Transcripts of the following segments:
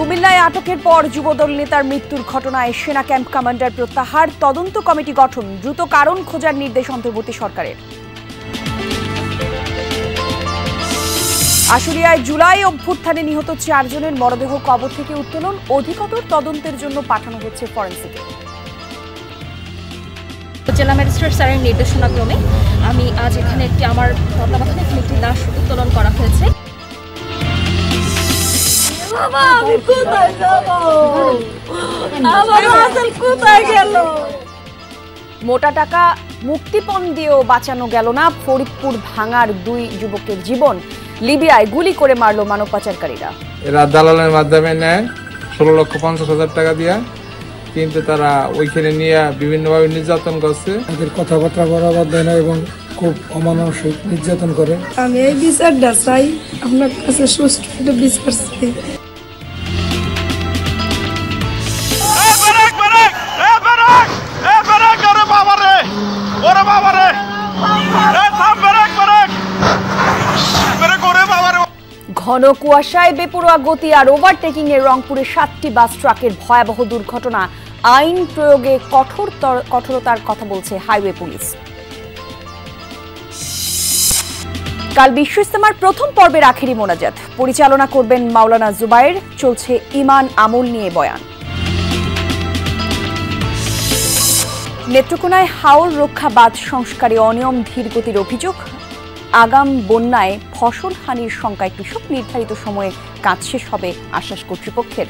কুমিল্লায় আটকের পর যুবদল নেতার মৃত্যুর ঘটনায় সেনা ক্যাম্প কমান্ডার প্রত্যাহার, তদন্ত কমিটি গঠন, দ্রুত কারণ খোঁজার নির্দেশ অন্তর্বর্তী সরকারের। আশুলিয়ায় জুলাই অভ্যুত্থানে নিহত 4 জনের মরদেহ কবর থেকে উত্তোলন, অধিকতর তদন্তের জন্য পাঠানো হচ্ছে ফরেনসিকে। জেলা ম্যাজিস্ট্রেট স্যারের নির্দেশনাক্রমে আমি আজ এখানে আমার তত্ত্বাবধানে একটি লাশ উত্তোলন করা হয়েছে। মোটা টাকা মুক্তিপণ দিয়েও বাঁচানো গেল না ফরিদপুর ভাঙার 2 যুবকের জীবন। লিবিয়ায় গুলি করে মারল মানব পাচারকারীরা। এরা দালালের মাধ্যমে নেয় 16,50,000 টাকা দিয়া, কিন্তু তারা ওইখানে নিয়ে বিভিন্নভাবে নির্যাতন করছে। তাদের কথাবার্তা বরাবর দেয় না এবং খুব অমানসিক নির্যাতন করে। আমি এই বিচারটা চাই, আপনার কাছে সুষ্ঠু বিচার চাই। ঘন কুয়াশায় বেপরোয়া গতি আর ওভারটেকিং এর রংপুরে 7টি বাস ট্রাকের ভয়াবহ দুর্ঘটনা। আইন প্রয়োগে কঠোরতার কথা বলছে হাইওয়ে পুলিশ। কাল বিশ্ব ইজতেমার প্রথম পর্বের আখেরি মোনাজাত পরিচালনা করবেন মাওলানা জুবায়ের। চলছে ঈমান আমল নিয়ে বয়ান। নেত্রকোনায় হাওর রক্ষা বাঁধ সংস্কারে অনিয়ম ধীরগতির অভিযোগ। আগাম বন্যায় ফসল হানির শঙ্কায় কৃষক, নির্ধারিত সময়ে কাজ শেষ হবে আশ্বাস কর্তৃপক্ষের।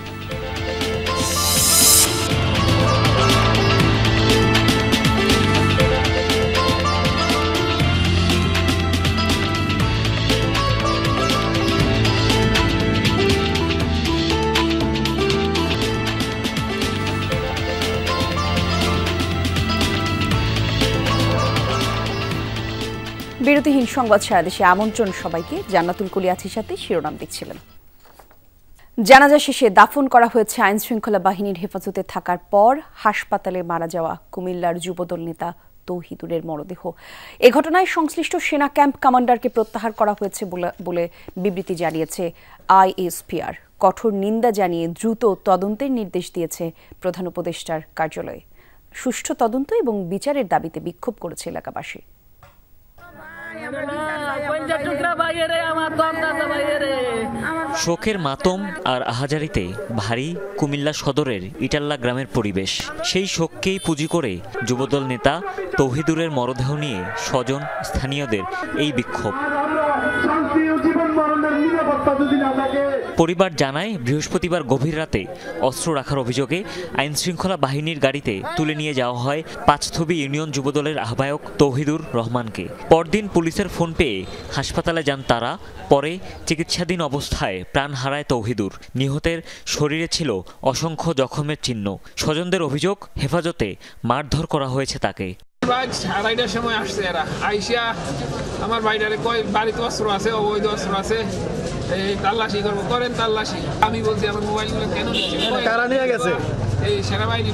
বিরতিহীন সংবাদ সারা দেশে আমন্ত্রণ সবাইকে। জান্নাতুল কলি আছি সাথে, শিরোনাম দেখছিলেন। জানাজা শেষে দাফন করা হয়েছে আইন শৃঙ্খলা বাহিনীর হেফাজতে থাকার পর হাসপাতালে মারা যাওয়া কুমিল্লার যুবদল নেতা তৌহিদুরের মরদেহ। এ ঘটনায় সংশ্লিষ্ট সেনা ক্যাম্প কমান্ডারকে প্রত্যাহার করা হয়েছে বলে বিবৃতি জানিয়েছে আইএসপিআর। কঠোর নিন্দা জানিয়ে দ্রুত তদন্তের নির্দেশ দিয়েছে প্রধান উপদেষ্টার কার্যালয়। সুষ্ঠু তদন্ত এবং বিচারের দাবিতে বিক্ষোভ করেছে এলাকাবাসী। শোকের মাতম আর আহাজারিতে ভারী কুমিল্লা সদরের ইটাল্লা গ্রামের পরিবেশ। সেই শোককেই পুঁজি করে যুবদল নেতা তৌহিদুরের মরদেহ নিয়ে স্বজন স্থানীয়দের এই বিক্ষোভ। পরিবার জানায়, বৃহস্পতিবার গভীর রাতে অস্ত্র রাখার অভিযোগে আইনশৃঙ্খলা বাহিনীর গাড়িতে তুলে নিয়ে যাওয়া হয় পাঁচথবি ইউনিয়ন যুবদলের আহ্বায়ক তৌহিদুর রহমানকে। পরদিন পুলিশের ফোন পেয়ে হাসপাতালে যান তারা। পরে চিকিৎসাধীন অবস্থায় প্রাণ হারায় তৌহিদুর। নিহতের শরীরে ছিল অসংখ্য জখমের চিহ্ন। স্বজনদের অভিযোগ, হেফাজতে মারধর করা হয়েছে তাকে। আড়াইটার সময় আসছে এরা, আইসা আমার বাইরে কয় বাড়িতে অস্ত্র আছে, অবৈধ অস্ত্র আছে, এই তাল্লাশি করবো, করেন তাল্লাশি। আমি বলছি আমার মোবাইলগুলো কেন কারা নিয়ে গেছে? এই সেনাবাহিনী।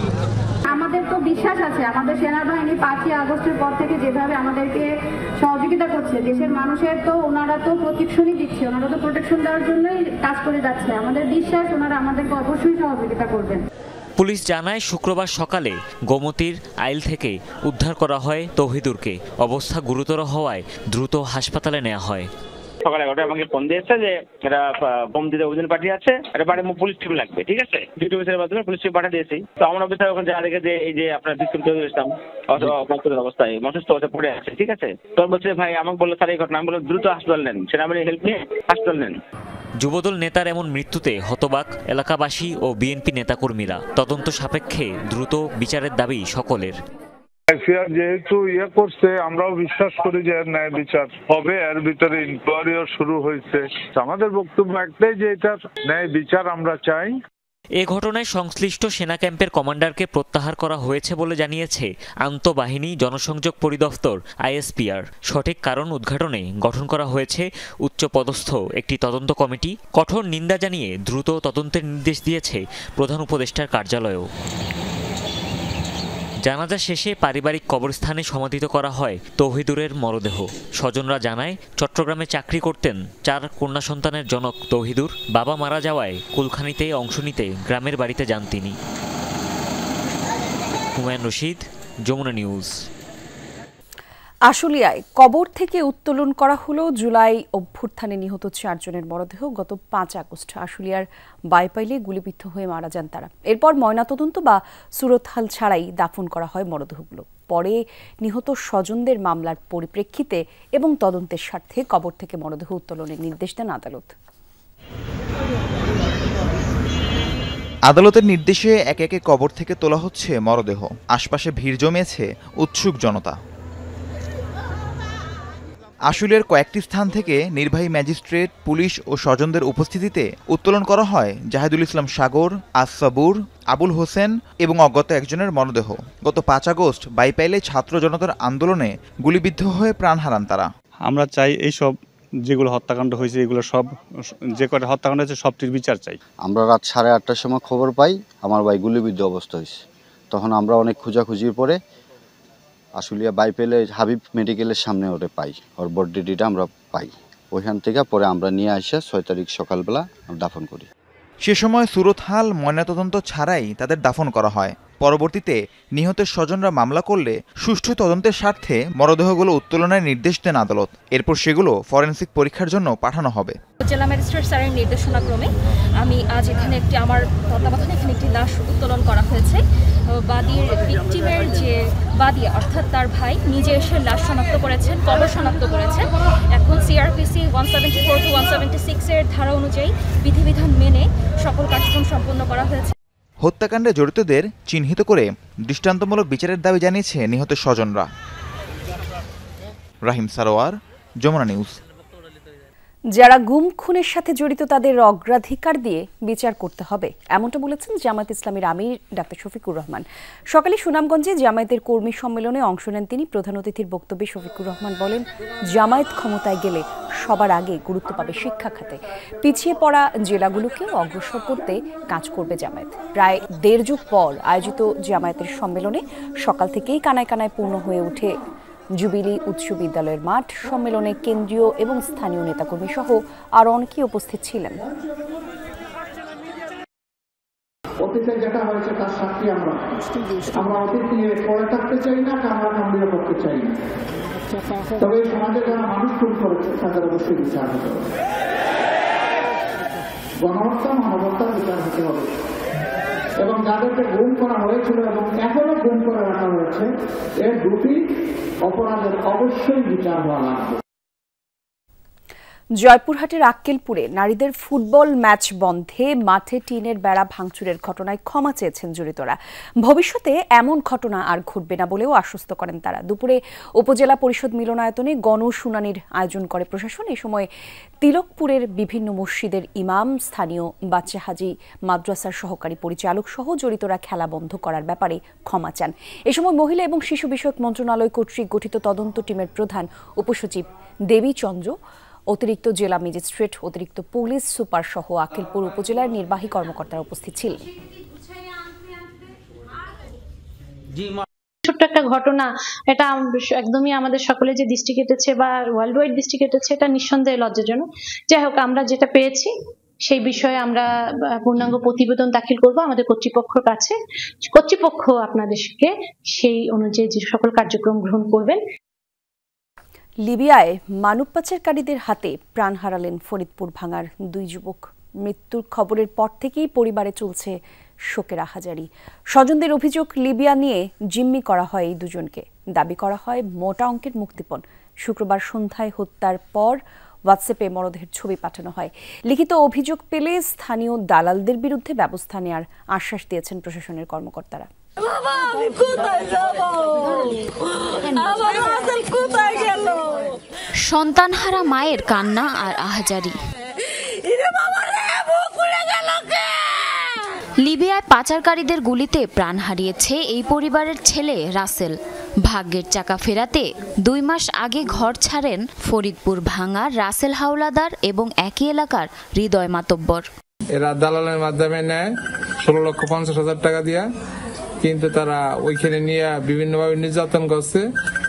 আমাদের তো বিশ্বাস আছে আমাদের সেনাবাহিনী 5ই আগস্টের পর থেকে যেভাবে আমাদেরকে সহযোগিতা করছে, দেশের মানুষের তো ওনারা তো প্রোটেকশনই দিচ্ছে, ওনারা তো প্রোটেকশন দেওয়ার জন্যই কাজ করে যাচ্ছে। আমাদের বিশ্বাস ওনারা আমাদেরকে অবশ্যই সহযোগিতা করবেন। পুলিশ জানায়, শুক্রবার সকালে গোমতীর আইল থেকে উদ্ধার করা হয় তৌহিদুরকে। অবস্থা গুরুতর হওয়ায় দ্রুত হাসপাতালে নেওয়া হয়। সকাল 11টায় আমাকে ফোন দিয়েছে যে এরা বোম দিতে অভিযান পাঠিয়ে এটা বাড়ি পুলিশ টিম লাগবে, ঠিক আছে। ডিউটি অফিসের মাধ্যমে পুলিশ টিম পাঠিয়ে দিয়েছি। তো আমার অফিসার ওখানে যা দেখে যে এই যে আপনার বিক্রম চৌধুরী ইসলাম অবস্থায় মসুস্থ অবস্থায় পড়ে আছে, ঠিক আছে। তখন বলছে ভাই আমাকে বললো স্যার এই ঘটনা। আমি বললাম দ্রুত হাসপাতাল নেন, সেনাবাহিনীর হেল্প নিয়ে হাসপাতাল নেন। যুবদল নেতার এমন মৃত্যুতে হতবাক এলাকাবাসী ও বিএনপি নেতাকর্মীরা। তদন্ত সাপেক্ষে দ্রুত বিচারের দাবি সকলের। যেহেতু করছে, আমরাও বিশ্বাস করি যে ন্যায় বিচার হবে। এর ভিতরে ইনকোয়ারিও শুরু হয়েছে। আমাদের বক্তব্য একটাই যে এটার ন্যায় বিচার আমরা চাই। এ ঘটনায় সংশ্লিষ্ট সেনা ক্যাম্পের কমান্ডারকে প্রত্যাহার করা হয়েছে বলে জানিয়েছে আন্তঃবাহিনী জনসংযোগ পরিদপ্তর আইএসপিআর। সঠিক কারণ উদ্ঘাটনে গঠন করা হয়েছে উচ্চপদস্থ একটি তদন্ত কমিটি। কঠোর নিন্দা জানিয়ে দ্রুত তদন্তের নির্দেশ দিয়েছে প্রধান উপদেষ্টার কার্যালয়ও। জানাজা শেষে পারিবারিক কবরস্থানে সমাধিত করা হয় তৌহিদুরের মরদেহ। স্বজনরা জানায়, চট্টগ্রামে চাকরি করতেন 4 কন্যা সন্তানের জনক তৌহিদুর। বাবা মারা যাওয়ায় কুলখানিতে অংশ নিতে গ্রামের বাড়িতে যান তিনি। হুমায়ুন রশিদ, যমুনা নিউজ। আশুলিয়ায় কবর থেকে উত্তোলন করা হলো জুলাই অভ্যুত্থানে নিহত 4 জনের মরদেহ। গত 5 আগস্ট আশুলিয়ার বাইপাইলে গুলিবিদ্ধ হয়ে মারা যান তারা। এরপর ময়নাতদন্ত বা সুরতহাল ছাড়াই দাফন করা হয় মরদেহগুলো। পরে নিহত স্বজনদের মামলার পরিপ্রেক্ষিতে এবং তদন্তের স্বার্থে কবর থেকে মরদেহ উত্তোলনের নির্দেশ দেন আদালত। আদালতের নির্দেশে একে একে কবর থেকে তোলা হচ্ছে মরদেহ। আশপাশে ভিড় জমিয়েছে উৎসুক জনতা। আশুলিয়ার কয়েকটি স্থান থেকে নির্বাহী ম্যাজিস্ট্রেট, পুলিশ ও স্বজনদের উপস্থিতিতে উত্তোলন করা হয় জাহিদুল ইসলাম সাগর, আসাবুর, আবুল হোসেন এবং অজ্ঞাত একজনের মরদেহ। গত 5 আগস্ট বাইপাইলে ছাত্র জনতার আন্দোলনে গুলিবিদ্ধ হয়ে প্রাণ হারান তারা। আমরা চাই এইসব যেগুলো হত্যাকাণ্ড হয়েছে, এগুলো সব যে কটা হত্যাকাণ্ড হয়েছে সবটির বিচার চাই। আমরা রাত 8:30টার সময় খবর পাই আমার ভাই গুলিবিদ্ধ অবস্থা হয়েছে। তখন আমরা অনেক খোঁজাখুঁজির পরে আশুলিয়া বাইপেলে হাবিব মেডিকেলের সামনে ওরে পাই, ওর বডিটা আমরা পাই। ওইখান থেকে পরে আমরা নিয়ে আসে 6 তারিখ সকালবেলা দাফন করি। সে সময় সুরতহাল ময়নাতদন্ত ছাড়াই তাদের দাফন করা হয়। পরবর্তীতে নিহতের স্বজনরা মামলা করলে সুষ্ঠু তদন্তের স্বার্থে মরদেহগুলো উত্তোলনের নির্দেশ দেন আদালত। এরপর সেগুলো ফরেনসিক পরীক্ষার জন্য পাঠানো হবে। জেলা ম্যাজিস্ট্রেট স্যারের নির্দেশনাক্রমে আমি আজ এখানে আমার তত্ত্বাবধানে এখানে একটি লাশ উত্তোলন করা হয়েছে। বাদীর ভিকটিমের যে বাদী অর্থাৎ তার ভাই নিজে এসে লাশ শনাক্ত করেছেন, কবর শনাক্ত করেছেন। এখন সিআরপিসি 174 to 176 এর ধারা অনুযায়ী বিধিবিধান মেনে সকল কার্যক্রম সম্পন্ন করা হয়েছে। হত্যাকাণ্ডে জড়িতদের চিহ্নিত করে দৃষ্টান্তমূলক বিচারের দাবি জানিয়েছে নিহতের স্বজনরা। রাহিম সারোয়ার, যমুনা নিউজ। যারা গুম খুনের সাথে জড়িত তাদের অগ্রাধিকার দিয়ে বিচার করতে হবে, এমনটা বলেছেন জামায়াত ইসলামীর আমির ডাক্তার শফিকুর রহমান। সকালে সুনামগঞ্জে জামায়াতের কর্মী সম্মেলনে অংশ নেন তিনি। প্রধান অতিথির বক্তব্যে শফিকুর রহমান বলেন, জামায়াত ক্ষমতায় গেলে সবার আগে গুরুত্ব পাবে শিক্ষা খাতে। পিছিয়ে পড়া জেলাগুলোকেও অগ্রসর করতে কাজ করবে জামায়াত। প্রায় 1.5 যুগ পর আয়োজিত জামায়াতের সম্মেলনে সকাল থেকেই কানায় কানায় পূর্ণ হয়ে ওঠে জুবিলি উচ্চ বিদ্যালয়ের মাঠ। সম্মেলনে কেন্দ্রীয় এবং স্থানীয় নেতাকর্মী সহ আরো অনেকেই উপস্থিত ছিলেন। অতীতে যেটা হয়েছে তার সাক্ষী আমরা অতীত নিয়ে পড়ে থাকতে চাই না, আমরা কামড়িয়ে পড়তে চাই না। তবে সমাজে যারা মানুষ খুন করেছে তাদের অবশ্যই বিচার হতে হবে। গণহত্যা, মানবতার বিচার হতে হবে। এবং যাদেরকে গুম করা হয়েছিল এবং এখনো গুম করে রাখা হয়েছে, এর দুটি অপরাধের অবশ্যই বিচার হওয়া লাগবে। জয়পুরহাটের আক্কেলপুরে নারীদের ফুটবল ম্যাচ বন্ধে মাঠে টিনের বেড়া ভাঙচুরের ঘটনায় ক্ষমা চেয়েছেন জড়িতরা। ভবিষ্যতে এমন ঘটনা আর ঘটবে না বলেও আশ্বস্ত করেন তারা। দুপুরে উপজেলা পরিষদ মিলনায়তনে গণশুনানির আয়োজন করে প্রশাসন। এ সময় তিলকপুরের বিভিন্ন মসজিদের ইমাম, স্থানীয় বাচ্চা হাজি মাদ্রাসার সহকারী পরিচালক সহ জড়িতরা খেলা বন্ধ করার ব্যাপারে ক্ষমা চান। এ সময় মহিলা এবং শিশু বিষয়ক মন্ত্রণালয় কর্তৃক গঠিত তদন্ত টিমের প্রধান উপসচিব দেবী চন্দ্র, অতিরিক্ত জেলা ম্যাজিস্ট্রেট, অতিরিক্ত পুলিশ সুপার সহ আক্কেলপুর উপজেলার নির্বাহী কর্মকর্তারা উপস্থিত ছিলেন। ছোট্ট একটা ঘটনা, এটা একদমই আমাদের সকলে যে দৃষ্টি কেটেছে বা ওয়ার্ল্ড ওয়াইড দৃষ্টি কেটেছে, এটা নিঃসন্দেহে লজ্জাজনক। যাই হোক, আমরা যেটা পেয়েছি সেই বিষয়ে আমরা পূর্ণাঙ্গ প্রতিবেদন দাখিল করব আমাদের কর্তৃপক্ষের কাছে। কর্তৃপক্ষ আপনাদেরকে সেই অনুযায়ী যে সকল কার্যক্রম গ্রহণ করবেন। লিবিয়ায় মানব পাচারকারীদের হাতে প্রাণ হারালেন ফরিদপুর ভাঙার 2 যুবক। মৃত্যুর খবরের পর থেকেই পরিবারে চলছে শোকের আহাজারি। স্বজনদের অভিযোগ, লিবিয়া নিয়ে জিম্মি করা হয় এই দুজনকে। দাবি করা হয় মোটা অঙ্কের মুক্তিপণ। শুক্রবার সন্ধ্যায় হত্যার পর হোয়াটসঅ্যাপে মরদেহের ছবি পাঠানো হয়। লিখিত অভিযোগ পেলে স্থানীয় দালালদের বিরুদ্ধে ব্যবস্থা নেওয়ার আশ্বাস দিয়েছেন প্রশাসনের কর্মকর্তারা। সন্তানহারা মায়ের কান্না আর আহাজারি। লিবিয়ায় পাচারকারীদের গুলিতে প্রাণ হারিয়েছে এই পরিবারের ছেলে রাসেল। ভাগ্যের চাকা ফেরাতে 2 মাস আগে ঘর ছাড়েন ফরিদপুর ভাঙার রাসেল হাওলাদার এবং একই এলাকার হৃদয় মাতব্বর। এরা দালালের মাধ্যমে নেয় 16,50,000 টাকা দিয়া, কিন্তু তারা ওইখানে নিয়ে বিভিন্নভাবে নির্যাতন করছে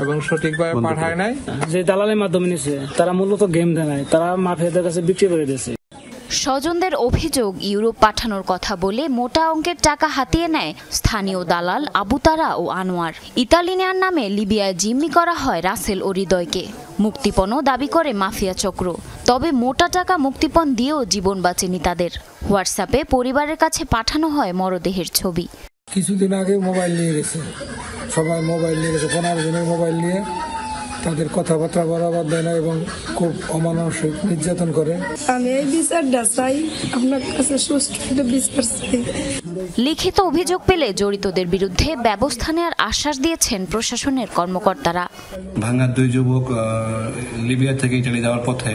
এবং সঠিকভাবে পাঠায় নাই। যে দালালের মাধ্যমে নিছে তারা মূলত গেম দেয় নাই, তারা মাফিয়াদের কাছে বিক্রি করে দিয়েছে। স্বজনদের অভিযোগ ইউরোপ পাঠানোর কথা বলে মোটা অঙ্কের টাকা হাতিয়ে নেয় স্থানীয় দালাল আবু তারা ও আনোয়ার। ইতালিয়ান নামে লিবিয়ায় জিম্মি করা হয় রাসেল ও হৃদয়কে। মুক্তিপণও দাবি করে মাফিয়া চক্র। তবে মোটা টাকা মুক্তিপণ দিয়েও জীবন বাঁচেনি তাদের। হোয়াটসঅ্যাপে পরিবারের কাছে পাঠানো হয় মরদেহের ছবি। কিছুদিন আগে মোবাইল নিয়ে গেছে, সবাই মোবাইল নিয়ে গেছে, 15 জনের মোবাইল নিয়ে তাদের কথাবার্তা বরাবর দেয় না এবং খুব অমানসিক নির্যাতন করে। আমি এই বিচারটা চাই, আপনার কাছে সুষ্ঠু একটা বিচার চাই। লিখিত অভিযোগ পেলে জড়িতদের বিরুদ্ধে ব্যবস্থা নেওয়ার আশ্বাস দিয়েছেন প্রশাসনের কর্মকর্তারা। ভাঙ্গার 2 যুবক লিবিয়া থেকে ইটালি যাওয়ার পথে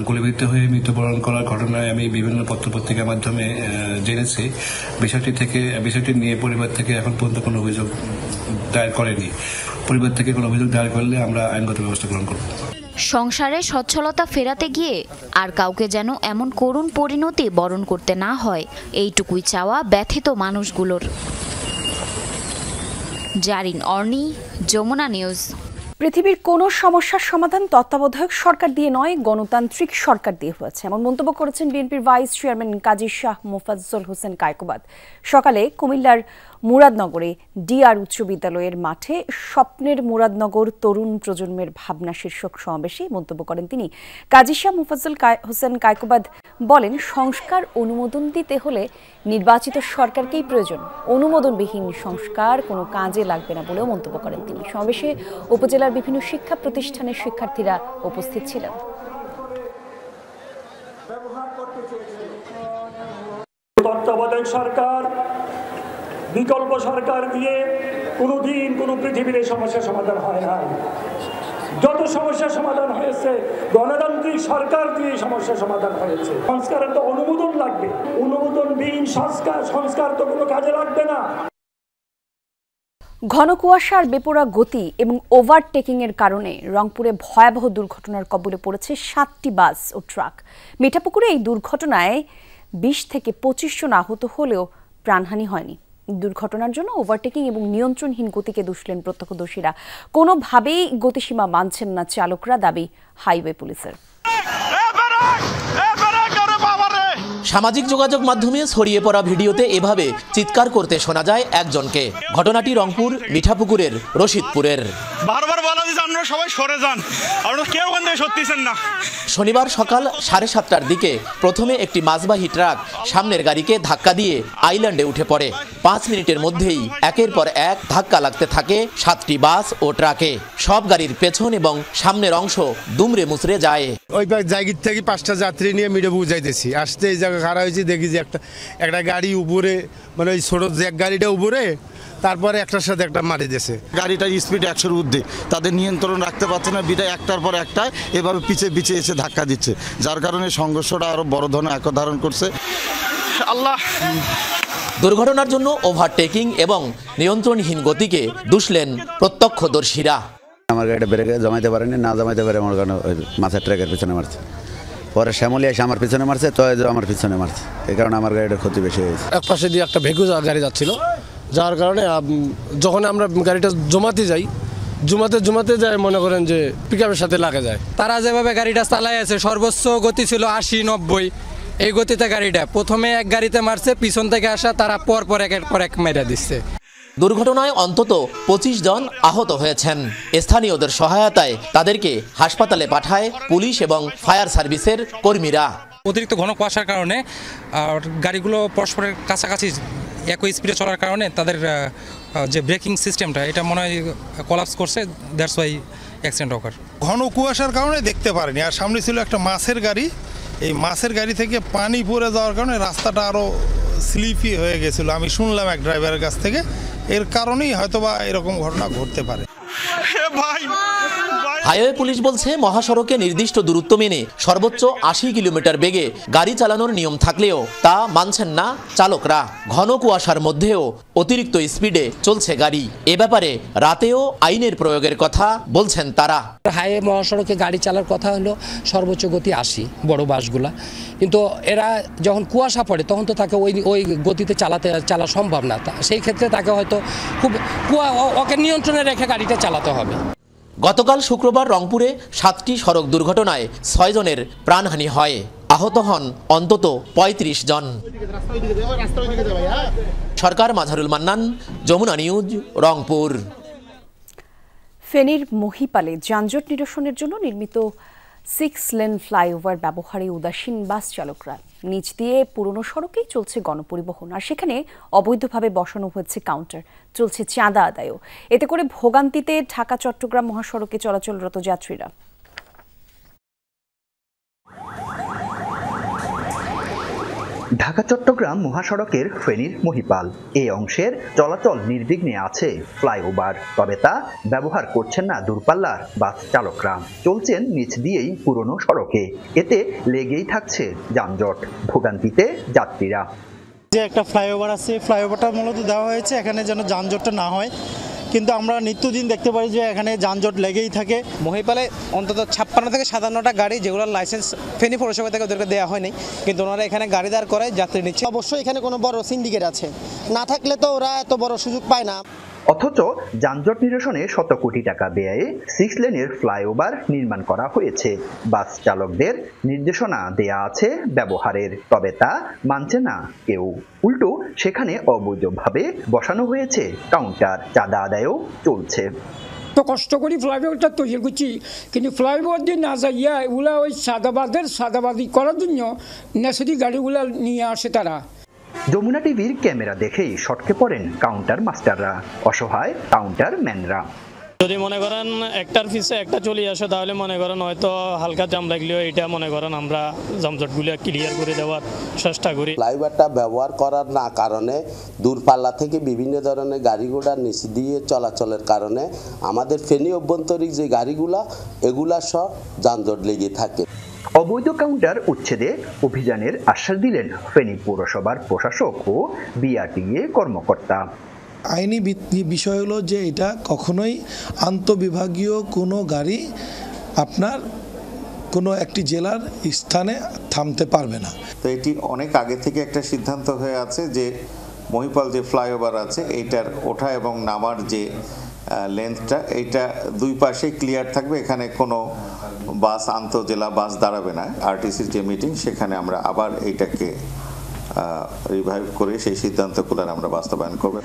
গুলিবিদ্ধ হয়ে মৃত্যুবরণ করার ঘটনায় আমি বিভিন্ন পত্রপত্রিকার মাধ্যমে জেনেছি। বিষয়টি নিয়ে পরিবার থেকে এখন পর্যন্ত কোনো অভিযোগ দায়ের করেনি। পরিবার থেকে কোনো অভিযোগ দায়ের করলে আমরা আইনগত ব্যবস্থা গ্রহণ করব। সংসারে সচ্ছলতা ফেরাতে গিয়ে আর কাউকে যেন এমন করুণ পরিণতি বরণ করতে না হয়, এইটুকুই চাওয়া ব্যথিত মানুষগুলোর। জারিন অর্নি, যমুনা নিউজ। পৃথিবীর কোনো সমস্যার সমাধান তত্ত্বাবধায়ক সরকার দিয়ে নয়, গণতান্ত্রিক সরকার দিয়ে হয়েছে, এমন মন্তব্য করেছেন বিএনপির ভাইস চেয়ারম্যান কাজী শাহ মোফাজ্জল হোসেন কায়কোবাদ। সকালে কুমিল্লার মুরাদনগরে ডিআর উচ্চ বিদ্যালয়ের মাঠে স্বপ্নের মুরাদনগর তরুণ প্রজন্মের ভাবনা শীর্ষক সমাবেশে মন্তব্য করেন তিনি। কাজী শাহ মোফাজ্জল হোসেন কায়কোবাদ বলেন, সংস্কার অনুমোদন দিতে হলে নির্বাচিত সরকারকেই প্রয়োজন, অনুমোদনবিহীন সংস্কার কোনো কাজে লাগবে না বলেও মন্তব্য করেন তিনি। সমাবেশে উপজেলার বিভিন্ন শিক্ষা প্রতিষ্ঠানের শিক্ষার্থীরা উপস্থিত ছিলেন। তত্ত্বাবধায়ক সরকার, বিকল্প সরকার দিয়ে কোনোদিন কোনো পৃথিবীর সমস্যার সমাধান হয় না। যত সমস্যার সমাধান হয়েছে গণতান্ত্রিক সরকার দিয়ে সমস্যার সমাধান হয়েছে। সংস্কারের তো অনুমোদন লাগবে, অনুমোদনবিহীন সংস্কার তো কোনো কাজে লাগবে না। ঘন কুয়াশার বেপরোয়া গতি এবং ওভারটেকিং এর কারণে রংপুরে ভয়াবহ দুর্ঘটনার কবলে পড়েছে 7টি বাস ও ট্রাক। মিঠাপুকুরে এই দুর্ঘটনায় 20 থেকে 25 জন আহত হলেও প্রাণহানি হয়নি। দুর্ঘটনার জন্য ওভারটেকিং এবং নিয়ন্ত্রণহীন গতিকে দুষলেন প্রত্যক্ষদর্শীরা। কোনোভাবেই গতিসীমা মানছেন না চালকরা, দাবি হাইওয়ে পুলিশের। সামাজিক যোগাযোগ মাধ্যমে ছড়িয়ে পড়া ভিডিওতে এভাবে চিৎকার করতে শোনা যায় একজনকে। ঘটনাটি রংপুর মিঠাপুকুরের রশিদপুরের। বারবার বলা যে আপনারা সবাই সরে যান, আপনারা কেউ ওখান থেকে সরতেছেন না। শনিবার সকাল 7:30টার দিকে প্রথমে একটি মাছবাহী ট্রাক সামনের গাড়িকে ধাক্কা দিয়ে আইল্যান্ডে উঠে পড়ে। 5 মিনিটের মধ্যেই একের পর এক ধাক্কা লাগতে থাকে 7টি বাস ও ট্রাকে। সব গাড়ির পেছন এবং সামনের অংশ দুমড়ে মুচড়ে যায়। ওই জায়গা থেকে 5টা যাত্রী নিয়ে মিঠাপুকুর যাইতেছি, আসতে এই জায়গা খারাপ হয়েছে, দেখি যে একটা গাড়ি উপরে, মানে ওই ছোট জ্যাক গাড়িটা উপরে, তারপরে একটার সাথে একটা মারি দিয়েছে। গাড়িটার স্পিড 100-এর ঊর্ধ্বে, তাদের নিয়ন্ত্রণ রাখতে পারছে না, বিদায় একটার পর একটা এভাবে পিছিয়ে এসে ধাক্কা দিচ্ছে, যার কারণে সংঘর্ষটা আরো বড় ধরনের আকার ধারণ করছে। আল্লাহ। দুর্ঘটনার জন্য ওভারটেকিং এবং নিয়ন্ত্রণহীন গতিকে দুষলেন প্রত্যক্ষদর্শীরা। আমার গাড়িটা ব্রেকে জমাইতে পারেনি, না জমাইতে পারে আমার কারণে মাছের ট্রাকের পিছনে মারছে, পরে শ্যামলি এসে আমার পিছনে মারছে, তো আমার পিছনে মারছে, এই কারণে আমার গাড়িটার ক্ষতি বেশি হয়েছে। এক পাশে দিয়ে একটা ভেগু গাড়ি যাচ্ছিল, যার কারণে যখন আমরা গাড়িটা জমাতে যাই মনে করেন যে পিকআপের সাথে লাগে যায়। তারা যেভাবে গাড়িটা চালাই আছে, সর্বোচ্চ গতি ছিল 80-90, এই গতিতে গাড়িটা প্রথমে এক গাড়িতে মারছে, পিছন থেকে আসা তারা পর একের পর এক মেরে দিচ্ছে। দুর্ঘটনায় অন্তত 25 জন আহত হয়েছেন। স্থানীয়দের সহায়তায় তাদেরকে হাসপাতালে পাঠায় পুলিশ এবং ফায়ার সার্ভিসের কর্মীরা। অতিরিক্ত ঘন কুয়াশার কারণে গাড়িগুলো পরস্পরের কাছাকাছি একই স্পিডে চলার কারণে তাদের যে ব্রেকিং সিস্টেমটা এটা মনে হয় কোলাপস করছে, দ্যাটস ওয়াই অ্যাক্সিডেন্ট ওকার। ঘন কুয়াশার কারণে দেখতে পারেনি, আর সামনে ছিল একটা মাছের গাড়ি, এই মাছের গাড়ি থেকে পানি পড়ে যাওয়ার কারণে রাস্তাটা আরও স্লিপি হয়ে গেছিল, আমি শুনলাম এক ড্রাইভারের কাছ থেকে। এর কারণেই হয়তোবা এরকম ঘটনা ঘটতে পারে। ভাই হাইওয়ে পুলিশ বলছে মহাসড়কে নির্দিষ্ট দূরত্ব মেনে সর্বোচ্চ 80 কিলোমিটার বেগে গাড়ি চালানোর নিয়ম থাকলেও তা মানছেন না চালকরা। ঘন কুয়াশার মধ্যেও অতিরিক্ত স্পিডে চলছে গাড়ি। এ ব্যাপারে রাতেও আইনের প্রয়োগের কথা বলছেন তারা। হাইওয়ে মহাসড়কে গাড়ি চালার কথা হলো সর্বোচ্চ গতি 80 বড় বাসগুলা, কিন্তু এরা যখন কুয়াশা পড়ে তখন তো তাকে ওই গতিতে চালা সম্ভব না। সেই ক্ষেত্রে তাকে হয়তো খুব ওকে নিয়ন্ত্রণে রেখে গাড়িটা চালাতে হবে। গতকাল শুক্রবার রংপুরে 7টি সড়ক দুর্ঘটনায় 6 জনের প্রাণহানি হয়, আহত হন অন্তত 35 জন। সরকার মাঝারুল মান্নান, যমুনা নিউজ, রংপুর। ফেনীর মহিপালে যানজট নিরসনের জন্য নির্মিত 6 লেন ফ্লাইওভার ব্যবহারে উদাসীন বাস চালকরা। নিচ দিয়ে পুরনো সড়কেই চলছে গণপরিবহন, আর সেখানে অবৈধভাবে বসানো হয়েছে কাউন্টার, চলছে চাঁদা আদায়ও। এতে করে ভোগান্তিতে ঢাকা চট্টগ্রাম মহাসড়কে চলাচলরত যাত্রীরা। ঢাকা চট্টগ্রাম মহাসড়কের ফেনীর মহিপাল এই অংশের চলাচল নির্বিঘ্নে আছে ফ্লাইওভার, তবে তা ব্যবহার করছেন না দূরপাল্লার বাস চালকরা। চলছেন নিচ দিয়েই পুরনো সড়কে, এতে লেগেই থাকছে যানজট, ভোগান্তিতে যাত্রীরা। যে একটা ফ্লাইওভার আছে, ফ্লাইওভারটা মূলত দেওয়া হয়েছে এখানে যেন যানজটটা না হয়, কিন্তু আমরা নিত্যদিন দেখতে পাই যে এখানে যানজট লেগেই থাকে। মহিপালে অন্তত 56 থেকে 57টা গাড়ি যেগুলোর লাইসেন্স ফেনী পৌরসভা থেকে ওদেরকে দেওয়া হয়নি, কিন্তু ওনারা এখানে গাড়ি দাঁড় করায় যাত্রী নিচ্ছে। অবশ্যই এখানে কোনো বড় সিন্ডিকেট আছে, না থাকলে তো ওরা এত বড় সুযোগ পায় না। অথচ যানজট নিরসনে শত কোটি টাকা ব্যয়ে 6 লেনের ফ্লাইওভার নির্মাণ করা হয়েছে। বাস চালকদের নির্দেশনা দেয়া আছে ব্যবহারের, তবে তা মানছে না কেউ। উল্টো সেখানে অবৈধভাবে বসানো হয়েছে কাউন্টার, চাঁদা আদায়ও চলছে। তো কষ্ট করি ফ্লাইওভারটা তৈরি করছি, কিন্তু ফ্লাইওভার দিয়ে না যাইয়া এগুলা ওই সাদাবাদি করার জন্য নেশারি গাড়িগুলা নিয়ে আসে তারা। যমুনা টিভির ক্যামেরা দেখেই সটকে পড়েন কাউন্টার মাস্টাররা, অসহায় কাউন্টার ম্যানরা। যদি মনে করেন একটার পিছে একটা চলে আসে তাহলে মনে করেন হয়তো হালকা জাম লাগলেও এটা মনে করেন আমরা যানজটগুলো ক্লিয়ার করে দেওয়ার চেষ্টা করি। ফ্লাইওভারটা ব্যবহার করার না কারণে দূরপাল্লা থেকে বিভিন্ন ধরনের গাড়িগুলোর নিচ দিয়ে চলাচলের কারণে আমাদের ফেনী অভ্যন্তরীণ যে গাড়িগুলা এগুলা সব যানজট লেগে থাকে। অবৈধ কাউন্টার উচ্ছেদে অভিযানের আশ্বাস দিলেন ফেনী পৌরসভার প্রশাসক ও বিআরটিএ কর্মকর্তা। আইনি বিষয় হলো যে এটা কখনোই আন্তঃবিভাগীয় কোনো গাড়ি আপনার কোনো একটি জেলার স্থানে থামতে পারবে না। তো এটি অনেক আগে থেকে একটা সিদ্ধান্ত হয়ে আছে যে মহিপাল যে ফ্লাইওভার আছে এইটার ওঠা এবং নামার যে লেন্থটা এইটা দুই পাশে ক্লিয়ার থাকবে, এখানে কোনো বাস আন্তঃজেলা বাস দাঁড়াবে না। আরটিসির যে মিটিং সেখানে আমরা আবার এইটাকে রিভাইভ করে সেই সিদ্ধান্তগুলো আমরা বাস্তবায়ন করব।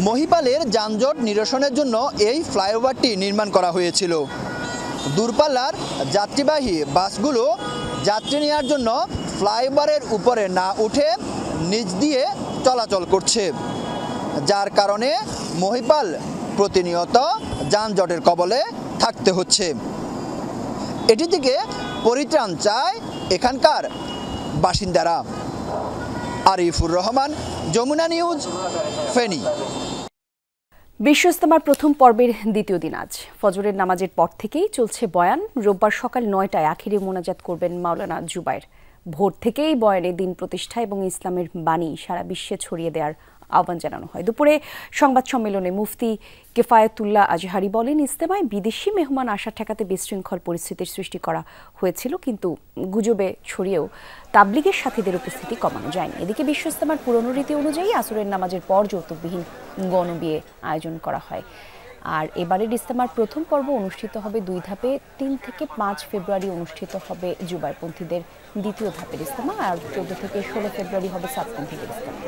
মহিপালের যানজট নিরসনের জন্য এই ফ্লাইওভারটি নির্মাণ করা হয়েছিল। দূরপাল্লার যাত্রীবাহী বাসগুলো যাত্রী নেওয়ার জন্য ফ্লাইওভারের উপরে না উঠে নিচ দিয়ে চলাচল করছে, যার কারণে মহিপাল প্রতিনিয়ত যানজটের কবলে থাকতে হচ্ছে। এটি থেকে পরিত্রাণ চায় এখানকার বাসিন্দারা। আরিফুর রহমান, যমুনা নিউজ, ফেনী। বিশ্ব ইজতেমার প্রথম পর্বের দ্বিতীয় দিন আজ ফজরের নামাজের পর থেকেই চলছে বয়ান। রোববার সকাল 9টায় আখিরি মোনাজাত করবেন মাওলানা জুবায়ের। ভোর থেকেই বয়ানে দিন প্রতিষ্ঠা এবং ইসলামের বাণী সারা বিশ্বে ছড়িয়ে দেওয়ার আহ্বান জানানো হয়। দুপুরে সংবাদ সম্মেলনে মুফতি কিফায়াতুল্লাহ আজহারি বলেন, ইজতেমায় বিদেশি মেহমান আসা ঠেকাতে বিশৃঙ্খল পরিস্থিতির সৃষ্টি করা হয়েছিল, কিন্তু গুজবে ছড়িয়েও তাবলিগের সাথীদের উপস্থিতি কমানো যায়নি। এদিকে বিশ্ব ইজতেমার পুরনো রীতি অনুযায়ী আসরের নামাজের পর যৌতুকবিহীন গণবিয়ে আয়োজন করা হয়। আর এবারের ইজতেমার প্রথম পর্ব অনুষ্ঠিত হবে 2 ধাপে। 3 থেকে 5 ফেব্রুয়ারি অনুষ্ঠিত হবে জুবাইরপন্থীদের দ্বিতীয় ধাপের ইজতেমা, আর 14 থেকে 16 ফেব্রুয়ারি হবে সাতপন্থীদের ইজতেমা।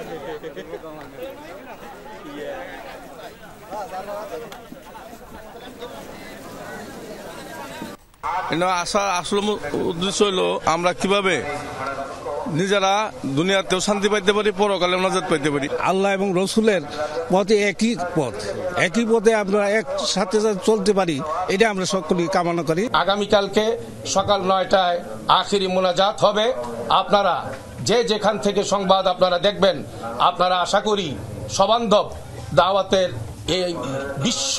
আসার আসল উদ্দেশ্য হলো আমরা কিভাবে নিজেরা দুনিয়াতেও শান্তি পাইতে পারি, পরকালে নাজাত পাইতে পারি। আল্লাহ এবং রসুলের পথে একই পথে আমরা একসাথে চলতে পারি, এটা আমরা সকলেই কামনা করি। আগামীকালকে সকাল 9টায় আখিরি মোনাজাত হবে। আপনারা যে যেখান থেকে সংবাদ আপনারা দেখবেন, আপনারা আশা করি সবান্ধব দাওয়াতের এই বিশ্ব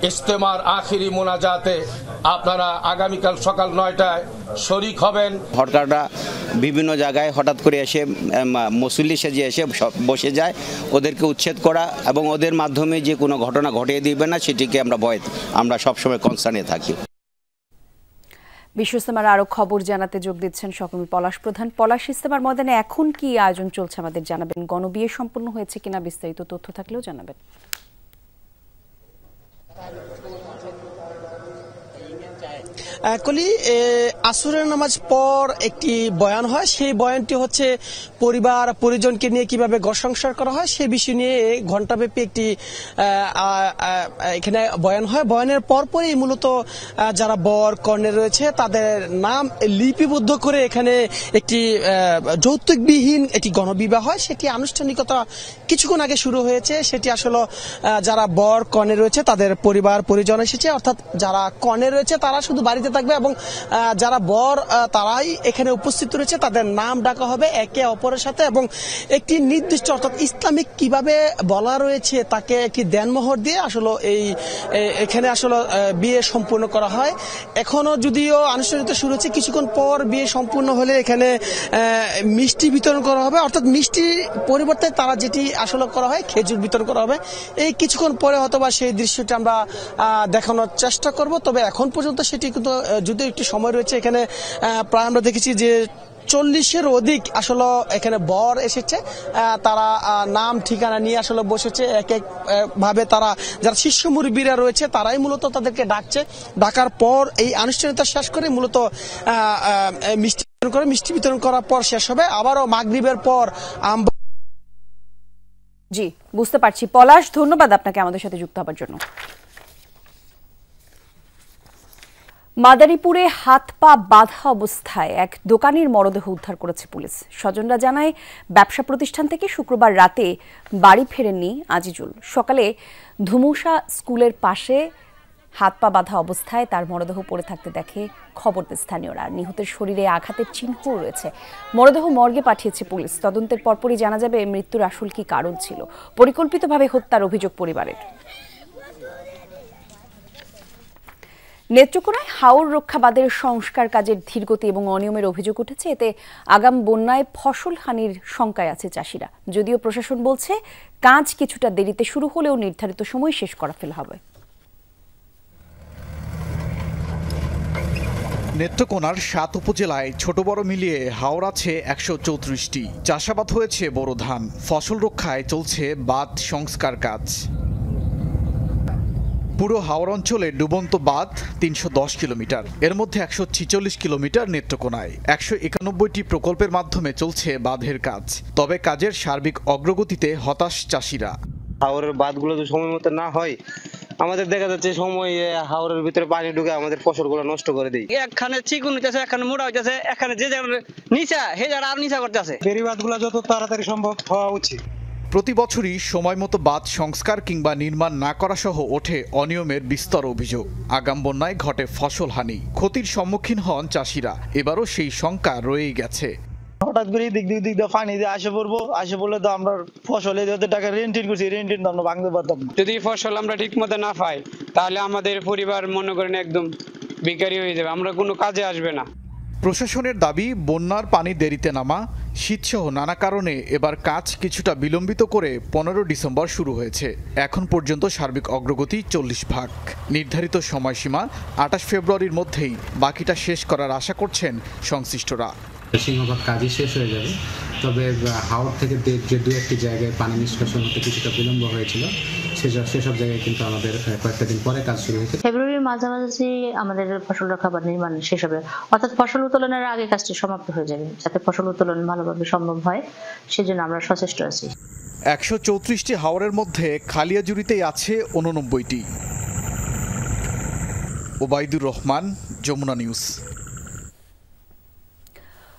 ইজতেমার আখিরি মোনাজাতে আপনারা আগামীকাল সকাল 9টায় শরীক হবেন। হরকাররা বিভিন্ন জায়গায় হঠাৎ করে এসে মুসল্লি সেজে এসে বসে যায়, ওদেরকে উচ্ছেদ করা এবং ওদের মাধ্যমে যে কোনো ঘটনা ঘটিয়ে দিবে না সেটিকে আমরা সবসময় কনসার্নে থাকি। বিশ্ব ইজতেমার আরো খবর জানাতে যোগ দিচ্ছেন সহকর্মী পলাশ প্রধান। পলাশ, ইজতেমার ময়দানে এখন কি আয়োজন চলছে আমাদের জানাবেন, গণবিয়ে সম্পন্ন হয়েছে কিনা বিস্তারিত তথ্য থাকলেও জানাবেন। কলি আসরের নামাজ পর একটি বয়ান হয়, সেই বয়ানটি হচ্ছে পরিবার পরিজনকে নিয়ে কিভাবে ঘর সংসার করা হয় সেই বিষয় নিয়ে ঘণ্টাব্যাপী একটি এখানে বয়ান হয়। বয়ানের পরপরই মূলত যারা বর কর্ণে রয়েছে তাদের নাম লিপিবদ্ধ করে এখানে একটি যৌতুকবিহীন একটি গণবিবাহ হয়, সেটি আনুষ্ঠানিকতা কিছুক্ষণ আগে শুরু হয়েছে। সেটি আসলে যারা বর কর্ণে রয়েছে তাদের পরিবার পরিজন এসেছে, অর্থাৎ যারা কর্ণে রয়েছে তারা শুধু বাড়িতে থাকবে এবং যারা বর তারাই এখানে উপস্থিত রয়েছে, তাদের নাম ডাকা হবে একে অপরের সাথে এবং একটি নির্দিষ্ট অর্থাৎ ইসলামিক কিভাবে বলা রয়েছে তাকে একটি দেনমোহর দিয়ে আসলে এখানে আসলে বিয়ে সম্পূর্ণ করা হয়। এখনো যদিও আনুষ্ঠানিকতা শুরু হচ্ছে, কিছুক্ষণ পর বিয়ে সম্পূর্ণ হলে এখানে মিষ্টি বিতরণ করা হবে, অর্থাৎ মিষ্টি পরিবর্তে তারা যেটি আসলে করা হয় খেজুর বিতরণ করা হবে। এই কিছুক্ষণ পরে হয়তোবা সেই দৃশ্যটি আমরা দেখানোর চেষ্টা করব। তবে এখন পর্যন্ত সেটি কিন্তু যদিও একটু সময় রয়েছে, এখানে প্রায় আমরা দেখেছি যে 40-এর অধিক আসলে এখানে বর এসেছে, তারা নাম ঠিকানা নিয়ে আসলে বসেছে। এক এক ভাবে তারা যারা শীর্ষ মুরব্বীরা রয়েছে তারাই মূলত তাদেরকে ডাকছে। ডাকার পর এই আনুষ্ঠানিকতা শেষ করে মূলত মিষ্টি বিতরণ করার পর শেষ হবে। আবারও মাগরিবের পর জি, বুঝতে পারছি। পলাশ, ধন্যবাদ আপনাকে আমাদের সাথে যুক্ত হবার জন্য। মাদারীপুরে হাত পা বাঁধা অবস্থায় এক দোকানির মরদেহ উদ্ধার করেছে পুলিশ। স্বজনরা জানায় ব্যবসা প্রতিষ্ঠান থেকে শুক্রবার রাতে বাড়ি ফেরেননি আজিজুল। সকালে ধুমুসা স্কুলের পাশে হাত পা বাঁধা অবস্থায় তার মরদেহ পড়ে থাকতে দেখে খবর দেয় স্থানীয়রা। নিহতের শরীরে আঘাতের চিহ্নও রয়েছে। মরদেহ মর্গে পাঠিয়েছে পুলিশ। তদন্তের পরপরই জানা যাবে মৃত্যুর আসল কি কারণ ছিল। পরিকল্পিতভাবে হত্যার অভিযোগ পরিবারের। নেত্রকোনায় হাওর রক্ষা বাঁধের সংস্কার কাজের ধীরগতি এবং অনিয়মের অভিযোগ উঠেছে। এতে আগাম বন্যায় ফসল হানির শঙ্কায় আছে চাষিরা। যদিও প্রশাসন বলছে কাজ কিছুটা দেরিতে শুরু হলেও নির্ধারিত সময় শেষ করা ফেলা হবে। নেত্রকোনার 7 উপজেলায় ছোট বড় মিলিয়ে হাওর আছে 134টি। চাষাবাদ হয়েছে বড় ধান। ফসল রক্ষায় চলছে বাঁধ সংস্কার কাজ। পুরো হাওর অঞ্চলে ডুবন্ত বাঁধ 310 কিলোমিটার, এর মধ্যে 146 কিলোমিটার নেত্রকোনায়। 191টি প্রকল্পের মাধ্যমে চলছে বাঁধের কাজ। তবে কাজের সার্বিক অগ্রগতিতে হতাশ চাষিরা। হাওরের বাঁধগুলো তো সময় মতো না হয়, আমাদের দেখা যাচ্ছে সময় হাওরের ভিতরে পানি ঢুকে আমাদের ফসলগুলো নষ্ট করে দেয়। একখানে চিকুন হইতেছে, একখানে মোটা হইতেছে, একখানে যে জায়গায় নিচা হে যারা আর নিচা করতেছে। বেড়িবাঁধগুলো যত তাড়াতাড়ি সম্ভব হওয়া উচিত। প্রতি বছরই সময় মতো বাঁধ সংস্কার কিংবা নির্মাণ না করা সহ ওঠে অনিয়মের বিস্তর অভিযোগ। আগাম বন্যায় ঘটে ফসল হানি, ক্ষতির সম্মুখীন হন চাষিরা। এবারও সেই শঙ্কা রয়েই গেছে। হঠাৎ করে দিক দিয়ে পানি দিয়ে আসে পড়লে তো আমরা ফসলে যত টাকা রেন্টিন করছি রেন্টিন তো আমরা ভাঙতে পারতাম। যদি ফসল আমরা ঠিক মতো না পাই তাহলে আমাদের পরিবার মনে করেন একদম বেকারি হয়ে যাবে, আমরা কোনো কাজে আসবে না। প্রশাসনের দাবি বন্যার পানি দেরিতে নামা, শীতসহ নানা কারণে এবার কাজ কিছুটা বিলম্বিত করে 15 ডিসেম্বর শুরু হয়েছে। এখন পর্যন্ত সার্বিক অগ্রগতি 40%। নির্ধারিত সময়সীমা 28 ফেব্রুয়ারির মধ্যেই বাকিটা শেষ করার আশা করছেন সংশ্লিষ্টরা। সিংহভাগ কাজই শেষ হয়ে যাবে, তবে হাওর থেকে যে দু একটি জায়গায় পানি নিষ্কাশন হতে কিছুটা বিলম্ব হয়েছিল, সেসব জায়গায় কিন্তু আমাদের কয়েকটা দিন পরে কাজ শুরু হয়েছে। ফেব্রুয়ারির মাঝামাঝি আমাদের ফসল রক্ষা বাঁধ নির্মাণ শেষ হবে, অর্থাৎ ফসল উত্তোলনের আগে কাজটি সমাপ্ত হয়ে যাবে, যাতে ফসল উত্তোলন ভালোভাবে সম্ভব হয় সেজন্য আমরা সচেষ্ট আছি। 134টি হাওরের মধ্যে খালিয়াজুড়িতেই আছে 89টি। ওবায়দুর রহমান, যমুনা নিউজ।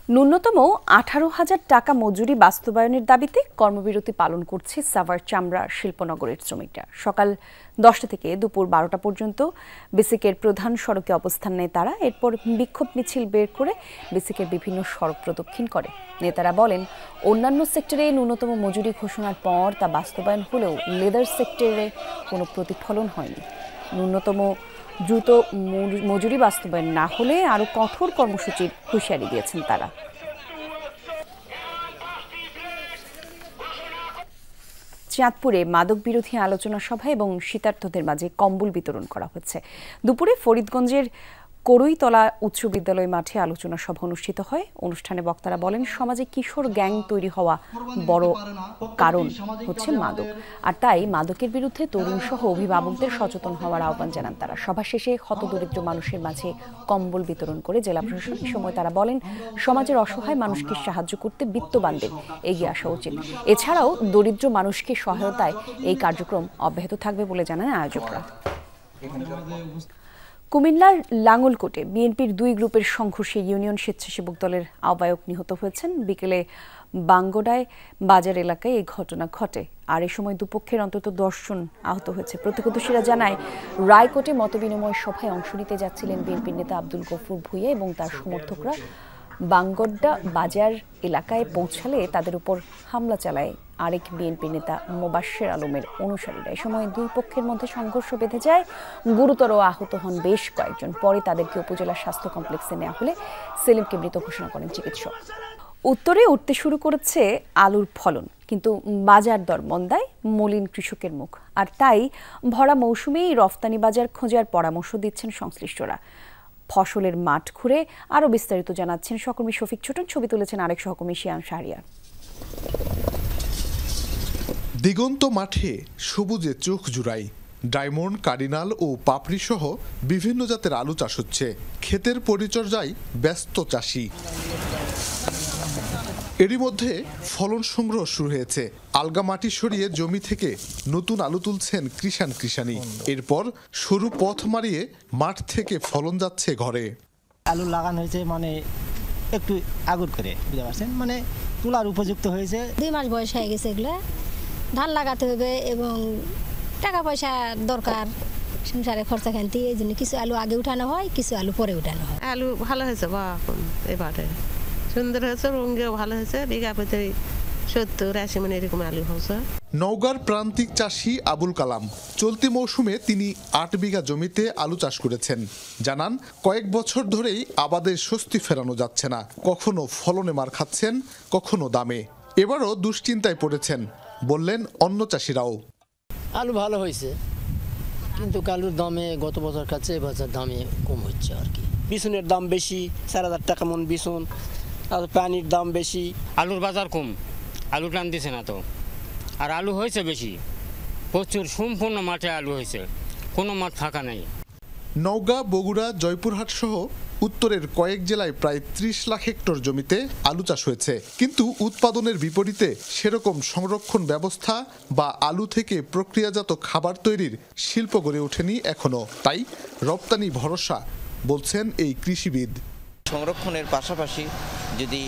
ন্যূনতম 18,000 টাকা মজুরি বাস্তবায়নের দাবিতে কর্মবিরতি পালন করছে সাভার চামড়া শিল্পনগরের শ্রমিকরা। সকাল 10টা থেকে দুপুর 12টা পর্যন্ত বিসিকের প্রধান সড়কে অবস্থান নেয় তারা। এরপর বিক্ষোভ মিছিল বের করে বিসিকের বিভিন্ন সড়ক প্রদক্ষিণ করে। নেতারা বলেন, অন্যান্য সেক্টরে ন্যূনতম মজুরি ঘোষণার পর তা বাস্তবায়ন হলেও লেদার সেক্টরে কোনো প্রতিফলন হয়নি। ন্যূনতম দ্রুত মজুরি বাস্তবায়ন না হলে আরও কঠোর কর্মসূচির হুঁশিয়ারি দিয়েছেন তারা। চাঁদপুরে মাদক বিরোধী আলোচনা সভা এবং শীতার্তদের মাঝে কম্বল বিতরণ করা হচ্ছে। দুপুরে ফরিদগঞ্জের করইতলা উচ্চ বিদ্যালয় মাঠে আলোচনা সভা অনুষ্ঠিত হয়। অনুষ্ঠানে বক্তারা বলেন, সমাজে কিশোর গ্যাং তৈরি হওয়া বড় কারণ হচ্ছে মাদক, আর তাই মাদকের বিরুদ্ধে তরুণ সহ অভিভাবকদের সচেতন হওয়ার আহ্বান জানান তারা। সভা শেষে হতদরিদ্র মানুষের মাঝে কম্বল বিতরণ করে জেলা প্রশাসন। এই সময় তারা বলেন, সমাজের অসহায় মানুষকে সাহায্য করতে বিত্তবানদের এগিয়ে আসা উচিত। এছাড়াও দরিদ্র মানুষকে সহায়তায় এই কার্যক্রম অব্যাহত থাকবে বলে জানান আয়োজকরা। কুমিল্লার লাঙ্গলকোটে বিএনপির দুই গ্রুপের সংঘর্ষে ইউনিয়ন স্বেচ্ছাসেবক দলের আহ্বায়ক নিহত হয়েছেন। বিকেলে বাঙ্গডায় বাজার এলাকায় এই ঘটনা ঘটে, আর এ সময় দুপক্ষের অন্তত 10 জন আহত হয়েছে। প্রত্যক্ষদর্শীরা জানায়, রায়কোটে মতবিনিময় সভায় অংশ নিতে যাচ্ছিলেন বিএনপির নেতা আব্দুল গফুর ভূঁইয়া এবং তার সমর্থকরা। বাঙ্গড্ডা বাজার এলাকায় পৌঁছালে তাদের উপর হামলা চালায় আরেক বিএনপি নেতা মোবাশ্বের আলমের অনুসারীরা। এ সময় দুই পক্ষের মধ্যে সংঘর্ষ বেঁধে যায়, গুরুতর আহত হন বেশ কয়েকজন। পরে তাদেরকে উপজেলা স্বাস্থ্য কমপ্লেক্সে নেওয়া হলে সেলিমকে মৃত ঘোষণা করেন চিকিৎসক। উত্তরে উঠতে শুরু করেছে আলুর ফলন, কিন্তু বাজার দর মন্দায় মলিন কৃষকের মুখ, আর তাই ভরা মৌসুমেই রফতানি বাজার খোঁজার পরামর্শ দিচ্ছেন সংশ্লিষ্টরা। ফসলের মাঠ ঘুরে আরও বিস্তারিত জানাচ্ছেন সহকর্মী শফিক ছোটন। ছবি তুলেছেন আরেক সহকর্মী শিয়ান শাহরিয়ার। দিগন্ত মাঠে সবুজে চোখ জুড়াই। ডায়মন্ড, কার্ডিনাল ও পাপড়ি সহ বিভিন্ন জাতের আলু চাষ হচ্ছে। ক্ষেতের পরিচর্যায় ব্যস্ত চাষি। এরই মধ্যে ফলন সংগ্রহ শুরু হয়েছে। আলগা মাটি সরিয়ে জমি থেকে নতুন আলু তুলছেন কৃষাণী। এরপর সরু পথ মারিয়ে মাঠ থেকে ফলন যাচ্ছে ঘরে। আলু লাগানো হয়েছে মানে একটু আগুর করে, বুঝতে পারছেন, মানে তোলার উপযুক্ত হয়েছে। 2 মাস বয়স হয়ে গেছে। এগুলো ধান লাগাতে হবে এবং টাকা পয়সা দরকার সংসারে খরচা খানতে, এই জন্য কিছু আলু আগে উঠানো হয়, কিছু আলু পরে উঠানো হয়। আলু ভালো হয়েছে বা এবারে সুন্দর হয়েছে, রঙেও ভালো হয়েছে। বিঘা প্রতি 70-80 মন এরকম আলু হয়েছে। নওগাঁর প্রান্তিক চাষি আবুল কালাম চলতি মৌসুমে তিনি 8 বিঘা জমিতে আলু চাষ করেছেন। জানান, কয়েক বছর ধরেই আবাদের স্বস্তি ফেরানো যাচ্ছে না। কখনো ফলনে মার খাচ্ছেন, কখনো দামে। এবারও দুশ্চিন্তায় পড়েছেন, বললেন অন্য চাষিরাও। আলু ভালো হয়েছে, কিন্তু আলুর দামে গত বছর কাছে এবছর দামে কম হচ্ছে আর কি। বিছুনের দাম বেশি, 4000 টাকা মন বিছুন, আর পানির দাম বেশি। আলুর বাজার কম, আলু টান দিছে না তো। আর আলু হয়েছে বেশি, প্রচুর সম্পূর্ণ মাঠে আলু হয়েছে, কোনো মাঠ ফাঁকা নেই। নওগাঁ, বগুড়া, জয়পুরহাট সহ উত্তরের কয়েক জেলায় প্রায় 30 লাখ হেক্টর জমিতে আলু চাষ হয়েছে, কিন্তু উৎপাদনের বিপরীতে সেরকম সংরক্ষণ ব্যবস্থা বা আলু থেকে প্রক্রিয়াজাত খাবার তৈরির শিল্প গড়ে ওঠেনি এখনো। তাই রপ্তানি ভরসা, বলছেন এই কৃষিবিদ। সংরক্ষণের পাশাপাশি যদি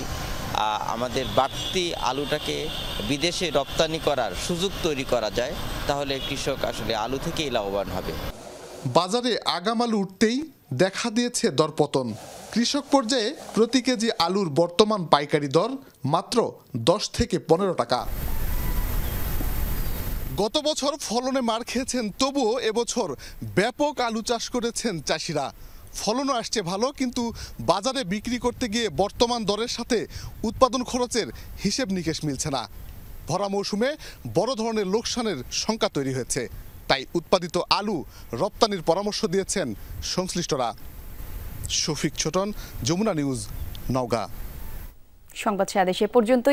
আমাদের বাড়তি আলুটাকে বিদেশে রপ্তানি করার সুযোগ তৈরি করা যায়, তাহলে কৃষক আসলে আলু থেকেই লাভবান হবে। বাজারে আগাম আলু উঠতেই দেখা দিয়েছে দরপতন। কৃষক পর্যায়ে প্রতি কেজি আলুর বর্তমান পাইকারি দর মাত্র 10 থেকে 15 টাকা। গত বছর ফলনে মার খেয়েছেন, তবুও এবছর ব্যাপক আলু চাষ করেছেন চাষিরা। ফলনও আসছে ভালো, কিন্তু বাজারে বিক্রি করতে গিয়ে বর্তমান দরের সাথে উৎপাদন খরচের হিসেব নিকেশ মিলছে না। ভরা মৌসুমে বড় ধরনের লোকসানের শঙ্কা তৈরি হয়েছে। তাই উৎপাদিত আলু রপ্তানির পরামর্শ দিয়েছেন সংশ্লিষ্টরা। শফিক ছোটন, যমুনা নিউজ, নওগাঁ। সংবাদ শেষ পর্যন্ত।